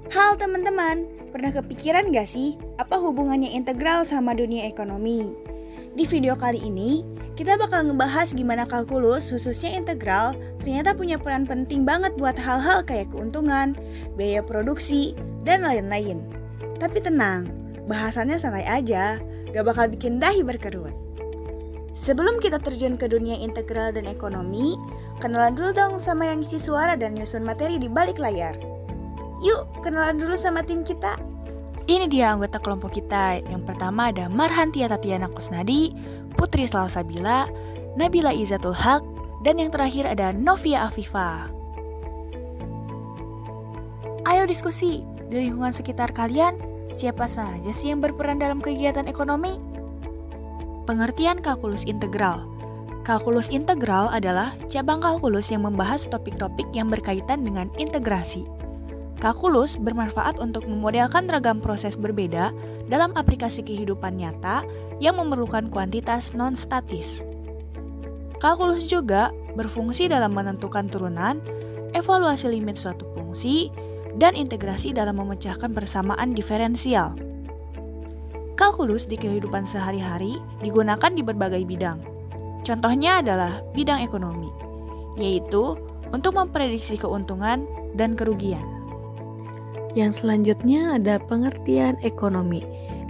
Halo teman-teman, pernah kepikiran gak sih apa hubungannya integral sama dunia ekonomi? Di video kali ini, kita bakal ngebahas gimana kalkulus, khususnya integral, ternyata punya peran penting banget buat hal-hal kayak keuntungan, biaya produksi, dan lain-lain. Tapi tenang, bahasannya santai aja, gak bakal bikin dahi berkerut. Sebelum kita terjun ke dunia integral dan ekonomi, kenalan dulu dong sama yang isi suara dan nyusun materi di balik layar. Yuk, kenalan dulu sama tim kita. Ini dia anggota kelompok kita. Yang pertama ada Marhantia Tatiana Kusnadi, Putri Salsabila, Nabila Izzatul Haq, dan yang terakhir ada Novia Afifa. Ayo diskusi, di lingkungan sekitar kalian, siapa saja sih yang berperan dalam kegiatan ekonomi? Pengertian kalkulus integral. Kalkulus integral adalah cabang kalkulus yang membahas topik-topik yang berkaitan dengan integrasi. Kalkulus bermanfaat untuk memodelkan ragam proses berbeda dalam aplikasi kehidupan nyata yang memerlukan kuantitas non-statis. Kalkulus juga berfungsi dalam menentukan turunan, evaluasi limit suatu fungsi, dan integrasi dalam memecahkan persamaan diferensial. Kalkulus di kehidupan sehari-hari digunakan di berbagai bidang. Contohnya adalah bidang ekonomi, yaitu untuk memprediksi keuntungan dan kerugian. Yang selanjutnya ada pengertian ekonomi.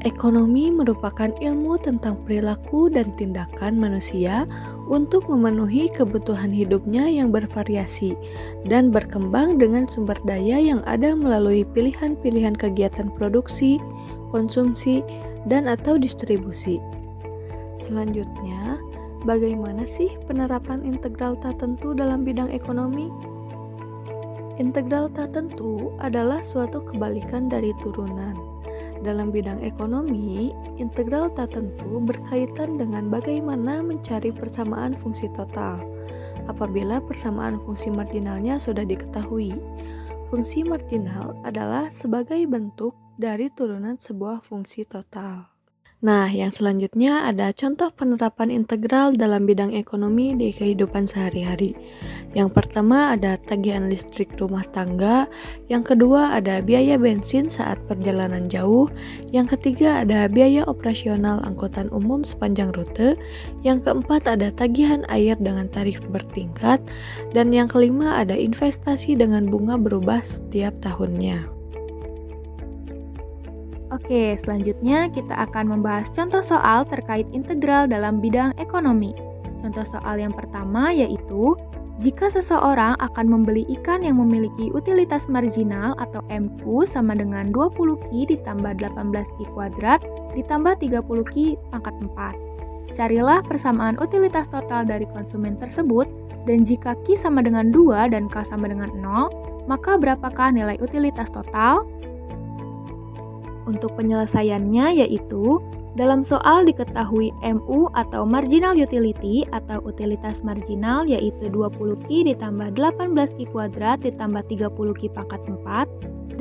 Ekonomi merupakan ilmu tentang perilaku dan tindakan manusia untuk memenuhi kebutuhan hidupnya yang bervariasi dan berkembang dengan sumber daya yang ada melalui pilihan-pilihan kegiatan produksi, konsumsi, dan atau distribusi. Selanjutnya, bagaimana sih penerapan integral tak tentu dalam bidang ekonomi? Integral tak tentu adalah suatu kebalikan dari turunan. Dalam bidang ekonomi, integral tak tentu berkaitan dengan bagaimana mencari persamaan fungsi total. Apabila persamaan fungsi marginalnya sudah diketahui, fungsi marginal adalah sebagai bentuk dari turunan sebuah fungsi total. Nah, yang selanjutnya ada contoh penerapan integral dalam bidang ekonomi di kehidupan sehari-hari. Yang pertama ada tagihan listrik rumah tangga, yang kedua ada biaya bensin saat perjalanan jauh, yang ketiga ada biaya operasional angkutan umum sepanjang rute, yang keempat ada tagihan air dengan tarif bertingkat, dan yang kelima ada investasi dengan bunga berubah setiap tahunnya. Oke, selanjutnya kita akan membahas contoh soal terkait integral dalam bidang ekonomi. Contoh soal yang pertama yaitu, jika seseorang akan membeli ikan yang memiliki utilitas marginal atau MU sama dengan 20Q ditambah 18Q kuadrat ditambah 30Q pangkat 4. Carilah persamaan utilitas total dari konsumen tersebut, dan jika Q sama dengan 2 dan K sama dengan 0, maka berapakah nilai utilitas total? Untuk penyelesaiannya yaitu, dalam soal diketahui MU atau marginal utility atau utilitas marginal yaitu 20Q ditambah 18Q kuadrat ditambah 30Q pangkat 4,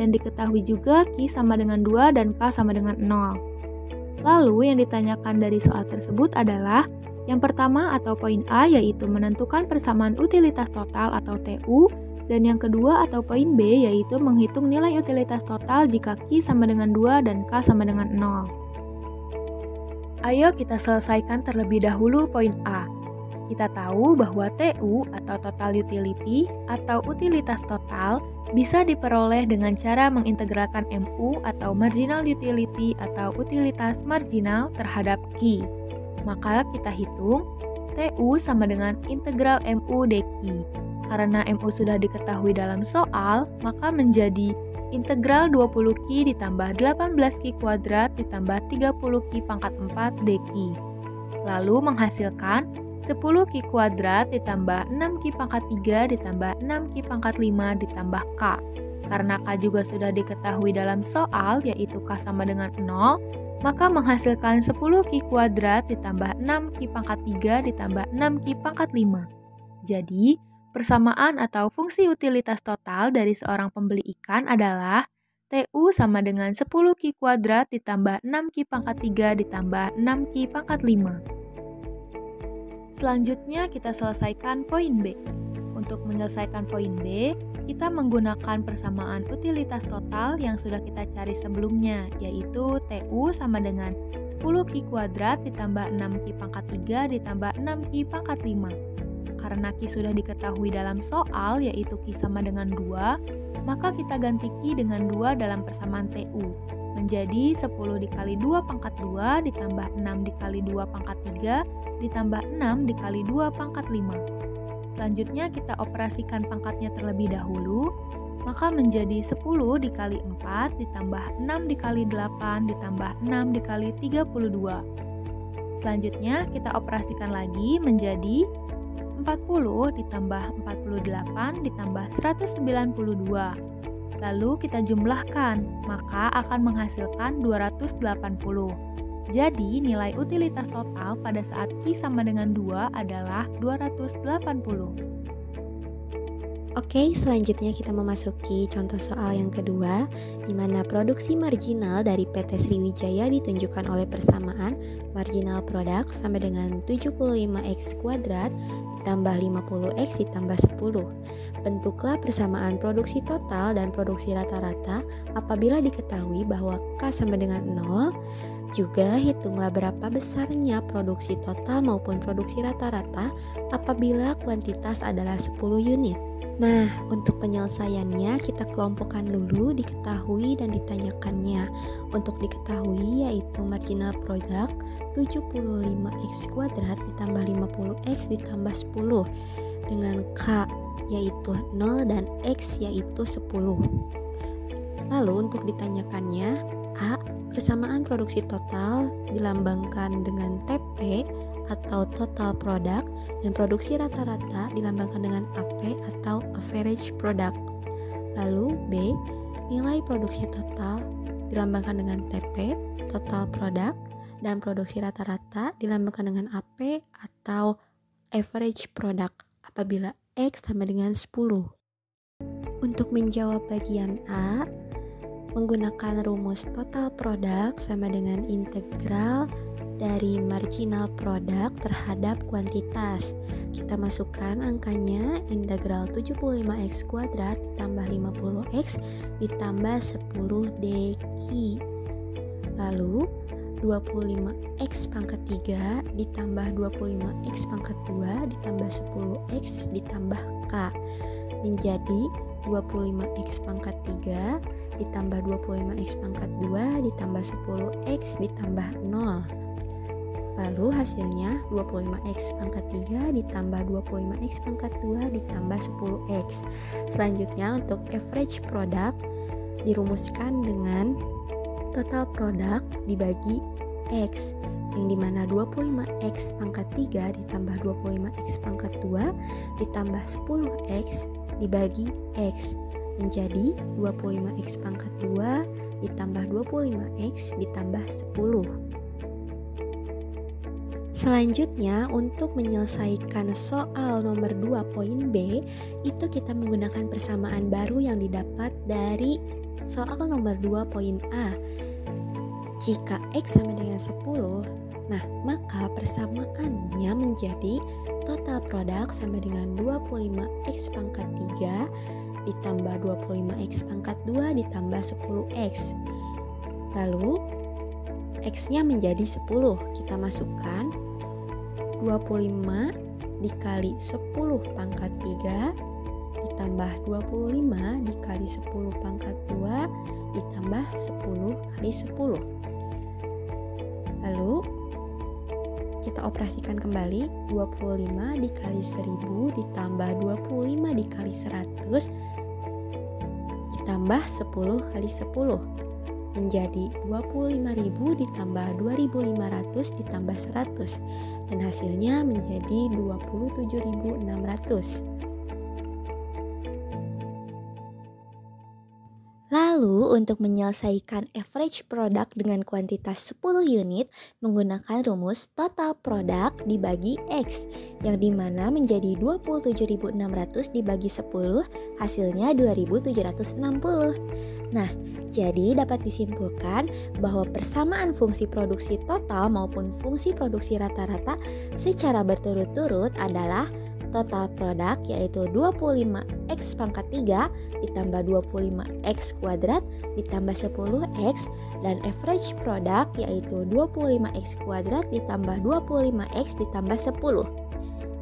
dan diketahui juga Q sama dengan 2 dan K sama dengan 0. Lalu yang ditanyakan dari soal tersebut adalah yang pertama atau poin A yaitu menentukan persamaan utilitas total atau TU, dan yang kedua atau poin B yaitu menghitung nilai utilitas total jika Q sama dengan 2 dan K sama dengan 0. Ayo kita selesaikan terlebih dahulu poin A. Kita tahu bahwa TU atau total utility atau utilitas total bisa diperoleh dengan cara mengintegralkan MU atau marginal utility atau utilitas marginal terhadap Q. Maka kita hitung TU sama dengan integral MU dQ. Karena MU sudah diketahui dalam soal, maka menjadi integral 20Q ditambah 18Q kuadrat ditambah 30Q pangkat 4 dQ. Lalu menghasilkan 10Q kuadrat ditambah 6Q pangkat 3 ditambah 6Q pangkat 5 ditambah K. Karena K juga sudah diketahui dalam soal, yaitu K sama dengan 0, maka menghasilkan 10Q kuadrat ditambah 6Q pangkat 3 ditambah 6Q pangkat 5. Jadi, persamaan atau fungsi utilitas total dari seorang pembeli ikan adalah TU sama dengan 10Q kuadrat ditambah 6Q pangkat 3 ditambah 6Q pangkat 5. Selanjutnya kita selesaikan poin B. Untuk menyelesaikan poin B, kita menggunakan persamaan utilitas total yang sudah kita cari sebelumnya, yaitu TU sama dengan 10Q kuadrat ditambah 6Q pangkat 3 ditambah 6Q pangkat 5. Karena Q sudah diketahui dalam soal, yaitu Q sama dengan 2, maka kita ganti Q dengan 2 dalam persamaan TU. Menjadi 10 dikali 2 pangkat 2 ditambah 6 dikali 2 pangkat 3 ditambah 6 dikali 2 pangkat 5. Selanjutnya kita operasikan pangkatnya terlebih dahulu, maka menjadi 10 dikali 4 ditambah 6 dikali 8 ditambah 6 dikali 32. Selanjutnya kita operasikan lagi menjadi 40 ditambah 48 ditambah 192. Lalu kita jumlahkan, maka akan menghasilkan 280. Jadi nilai utilitas total pada saat Q sama dengan 2 adalah 280. Oke, selanjutnya kita memasuki contoh soal yang kedua, di mana produksi marginal dari PT Sriwijaya ditunjukkan oleh persamaan marginal produk sama dengan 75X kuadrat ditambah 50X ditambah 10. Bentuklah persamaan produksi total dan produksi rata-rata apabila diketahui bahwa K sama dengan 0. Juga hitunglah berapa besarnya produksi total maupun produksi rata-rata apabila kuantitas adalah 10 unit. Nah, untuk penyelesaiannya kita kelompokkan dulu diketahui dan ditanyakannya. Untuk diketahui yaitu marginal produk 75X kuadrat ditambah 50X ditambah 10 dengan K yaitu 0 dan X yaitu 10. Lalu untuk ditanyakannya, A. Persamaan produksi total dilambangkan dengan TP atau total product dan produksi rata-rata dilambangkan dengan AP atau average product. Lalu B. Nilai produksi total dilambangkan dengan TP, total product, dan produksi rata-rata dilambangkan dengan AP atau average product apabila X sama dengan 10. Untuk menjawab bagian A, menggunakan rumus total produk sama dengan integral dari marginal produk terhadap kuantitas. Kita masukkan angkanya, integral 75X kuadrat ditambah 50X ditambah 10 dq. Lalu 25X pangkat 3 ditambah 25X pangkat 2 ditambah 10X ditambah K menjadi 25X pangkat 3 ditambah 25X pangkat 2 ditambah 10X ditambah 0. Lalu hasilnya 25X pangkat 3 ditambah 25X pangkat 2 ditambah 10X. Selanjutnya untuk average product dirumuskan dengan total product dibagi X, yang dimana 25X pangkat 3 ditambah 25X pangkat 2 ditambah 10X dibagi X menjadi 25X pangkat 2 ditambah 25X ditambah 10. Selanjutnya untuk menyelesaikan soal nomor 2 poin B, itu kita menggunakan persamaan baru yang didapat dari soal nomor 2 poin A. Jika X sama dengan 10, nah maka persamaannya menjadi total produk sama dengan 25X pangkat 3 ditambah 25X pangkat 2 ditambah 10X. Lalu X-nya menjadi 10. Kita masukkan 25 dikali 10 pangkat 3 ditambah 25 dikali 10 pangkat 2 ditambah 10 kali 10. Lalu kita operasikan kembali, 25 dikali 1000 ditambah 25 dikali 100 ditambah 10 kali 10 menjadi 25.000 ditambah 2.500 ditambah 100 dan hasilnya menjadi 27.600. Lalu untuk menyelesaikan average product dengan kuantitas 10 unit menggunakan rumus total product dibagi X, yang dimana menjadi 27.600 dibagi 10 hasilnya 2.760. Nah, jadi dapat disimpulkan bahwa persamaan fungsi produksi total maupun fungsi produksi rata-rata secara berturut-turut adalah total produk yaitu 25x pangkat 3 ditambah 25x kuadrat ditambah 10x, dan average produk yaitu 25x kuadrat ditambah 25x ditambah 10.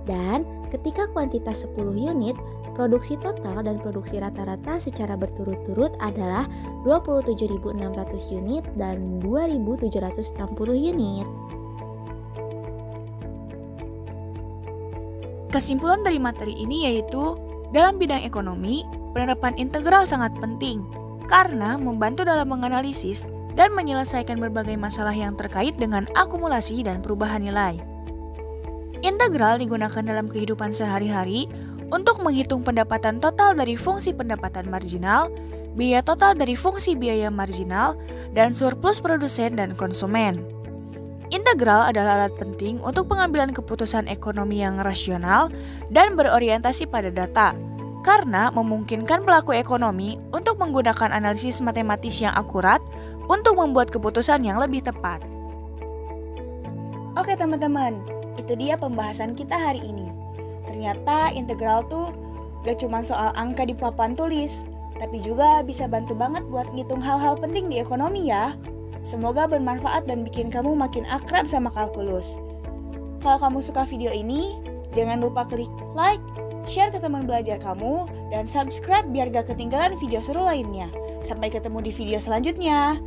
Dan ketika kuantitas 10 unit, produksi total dan produksi rata-rata secara berturut-turut adalah 27.600 unit dan 2.760 unit. Kesimpulan dari materi ini yaitu, dalam bidang ekonomi, penerapan integral sangat penting karena membantu dalam menganalisis dan menyelesaikan berbagai masalah yang terkait dengan akumulasi dan perubahan nilai. Integral digunakan dalam kehidupan sehari-hari untuk menghitung pendapatan total dari fungsi pendapatan marginal, biaya total dari fungsi biaya marginal, dan surplus produsen dan konsumen. Integral adalah alat penting untuk pengambilan keputusan ekonomi yang rasional dan berorientasi pada data, karena memungkinkan pelaku ekonomi untuk menggunakan analisis matematis yang akurat untuk membuat keputusan yang lebih tepat. Oke teman-teman, itu dia pembahasan kita hari ini. Ternyata integral tuh gak cuma soal angka di papan tulis, tapi juga bisa bantu banget buat ngitung hal-hal penting di ekonomi ya. Semoga bermanfaat dan bikin kamu makin akrab sama kalkulus. Kalau kamu suka video ini, jangan lupa klik like, share ke teman belajar kamu, dan subscribe biar gak ketinggalan video seru lainnya. Sampai ketemu di video selanjutnya.